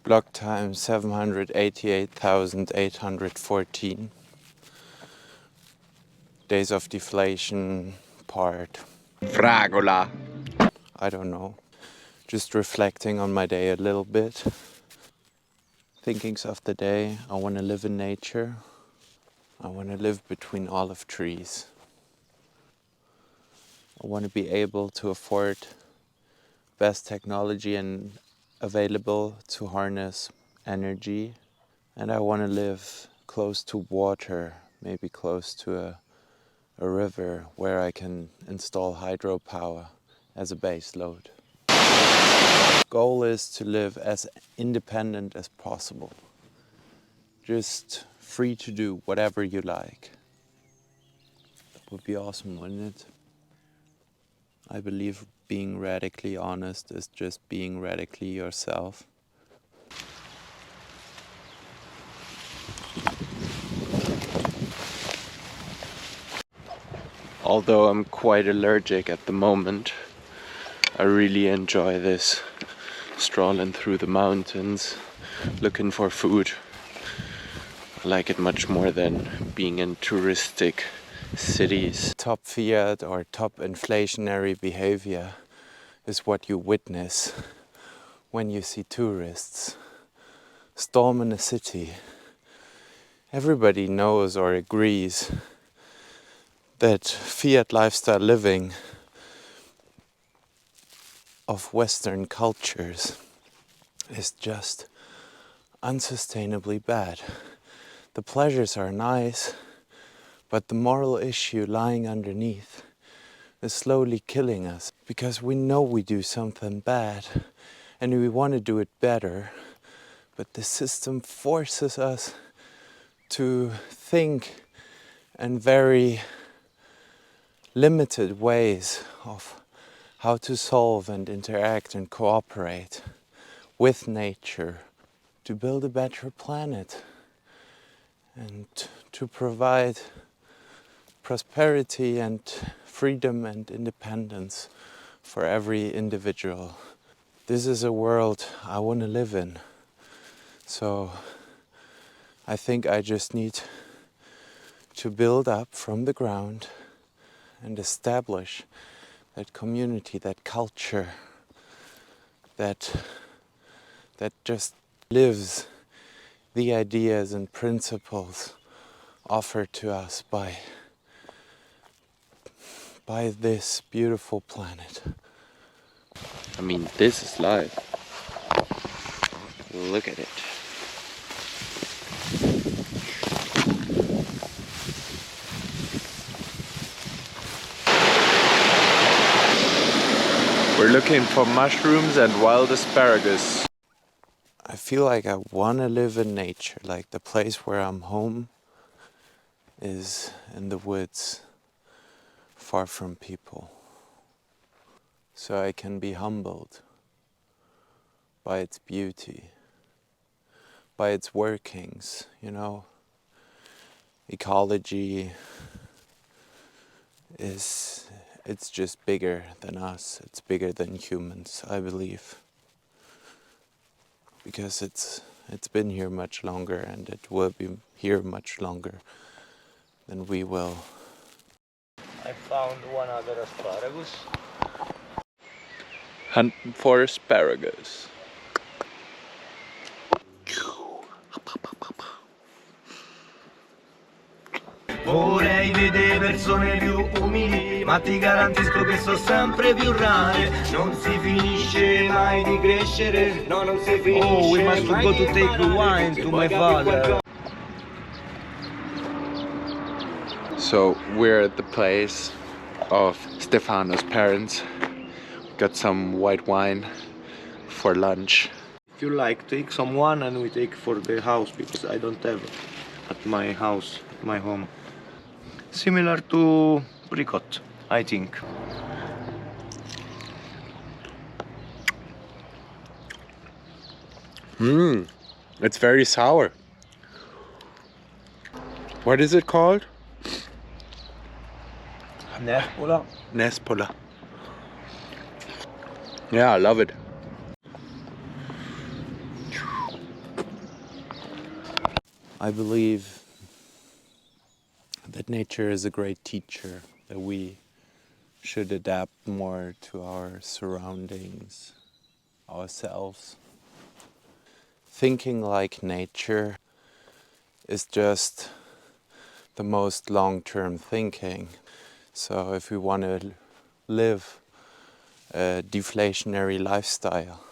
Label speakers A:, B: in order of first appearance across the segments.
A: Block time 788,814. Days of deflation part.
B: Fragola.
A: I don't know. Just reflecting on my day a little bit. Thinkings of the day. I want to live in nature. I want to live between olive trees. I want to be able to afford best technology and available to harness energy. And I want to live close to water, maybe close to a river where I can install hydropower as a base load. Goal is to live as independent as possible. Just free to do whatever you like. That would be awesome, wouldn't it? I believe being radically honest is just being radically yourself. Although I'm quite allergic at the moment, I really enjoy this strolling through the mountains, looking for food. I like it much more than being in touristic cities. Top fiat or top inflationary behavior is what you witness when you see tourists storming a city. Everybody knows or agrees that fiat lifestyle living of Western cultures is just unsustainably bad. The pleasures are nice, but the moral issue lying underneath is slowly killing us because we know we do something bad and we want to do it better, but the system forces us to think in very limited ways of how to solve and interact and cooperate with nature to build a better planet and to provide prosperity and freedom and independence for every individual. This is a world I want to live in. So I think I just need to build up from the ground and establish that community, that culture, that just lives the ideas and principles offered to us by this beautiful planet. I mean, this is life. Look at it. We're looking for mushrooms and wild asparagus. I feel like I want to live in nature, like the place where I'm home is in the woods, far from people. So I can be humbled by its beauty, by its workings, you know. Ecology it's just bigger than us, it's bigger than humans, I believe. Because it's been here much longer and it will be here much longer than we will.
C: I found one other asparagus.
A: Hunting for asparagus.
C: Vorrei vedere persone più umili, ma ti garantisco che sono sempre più rare. Non si finisce mai di crescere, no, non si finisce. Oh, we must go to take wine to my father.
A: So we're at the place of Stefano's parents. Got some white wine for lunch.
C: If you like, take some one and we take for the house because I don't have at my house, my home. Similar to Bricot, I think.
A: It's very sour. What is it called?
C: Nespola.
A: Nespola. Yeah, I love it. I believe that nature is a great teacher, that we should adapt more to our surroundings, ourselves. Thinking like nature is just the most long-term thinking. So if we want to live a deflationary lifestyle,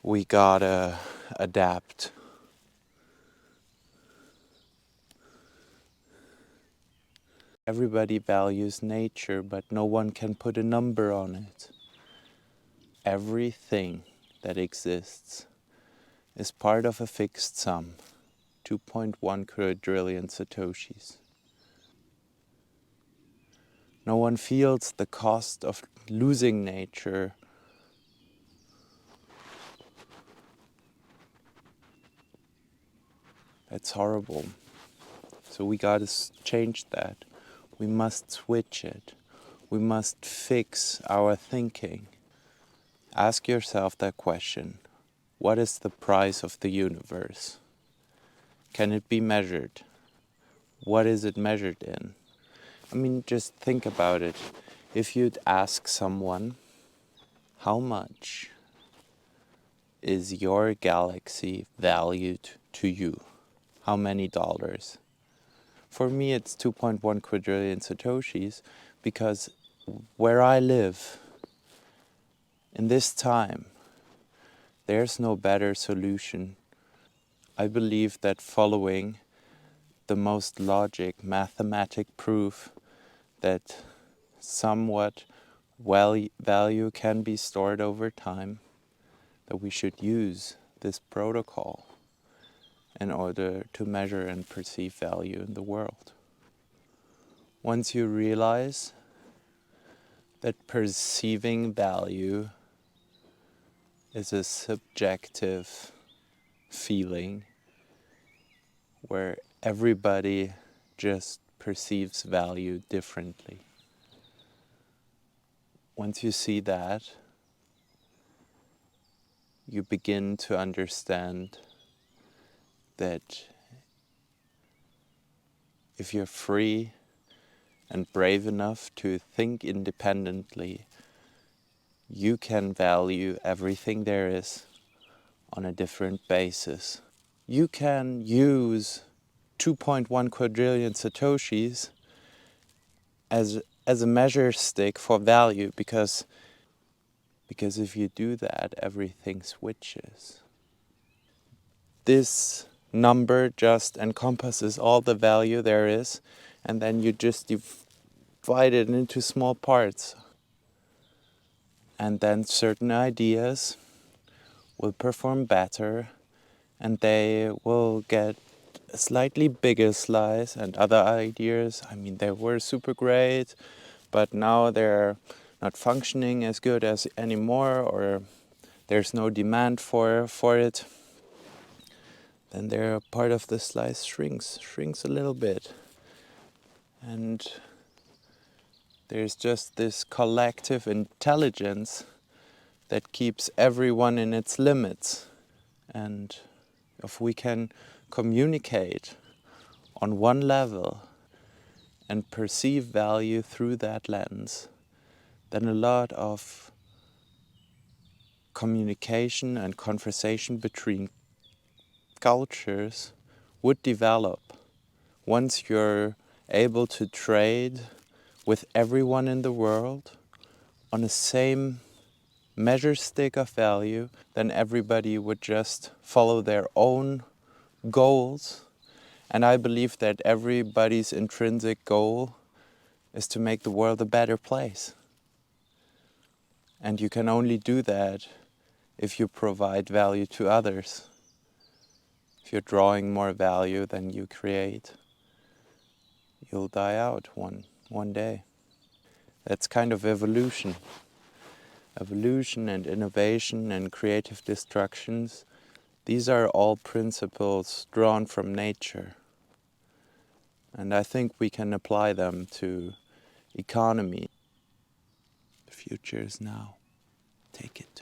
A: we gotta adapt. Everybody values nature, but no one can put a number on it. Everything that exists is part of a fixed sum, 2.1 quadrillion satoshis. No one feels the cost of losing nature. That's horrible. So we gotta change that. We must switch it. We must fix our thinking. Ask yourself that question. What is the price of the universe? Can it be measured? What is it measured in? I mean, just think about it. If you'd ask someone, how much is your galaxy valued to you? How many dollars? For me, it's 2.1 quadrillion satoshis, because where I live, in this time, there's no better solution. I believe that following the most logic, mathematic proof that somewhat value can be stored over time, that we should use this protocol in order to measure and perceive value in the world. Once you realize that perceiving value is a subjective feeling where everybody just perceives value differently. Once you see that, you begin to understand that if you're free and brave enough to think independently, you can value everything there is on a different basis. You can use 2.1 quadrillion satoshis as a measure stick for value, because if you do that, everything switches. This number just encompasses all the value there is, and then you just divide it into small parts. And then certain ideas will perform better, and they will get a slightly bigger slice, and other ideas, I mean, they were super great, but now they're not functioning as good as anymore, or there's no demand for it. Then their part of the slice shrinks a little bit. And there's just this collective intelligence that keeps everyone in its limits. And if we can communicate on one level and perceive value through that lens, then a lot of communication and conversation between cultures would develop. Once you're able to trade with everyone in the world on the same measure stick of value, then everybody would just follow their own goals. And I believe that everybody's intrinsic goal is to make the world a better place. And you can only do that if you provide value to others. If you're drawing more value than you create, you'll die out one day. That's kind of evolution. Evolution and innovation and creative destructions, these are all principles drawn from nature. And I think we can apply them to economy. The future is now. Take it.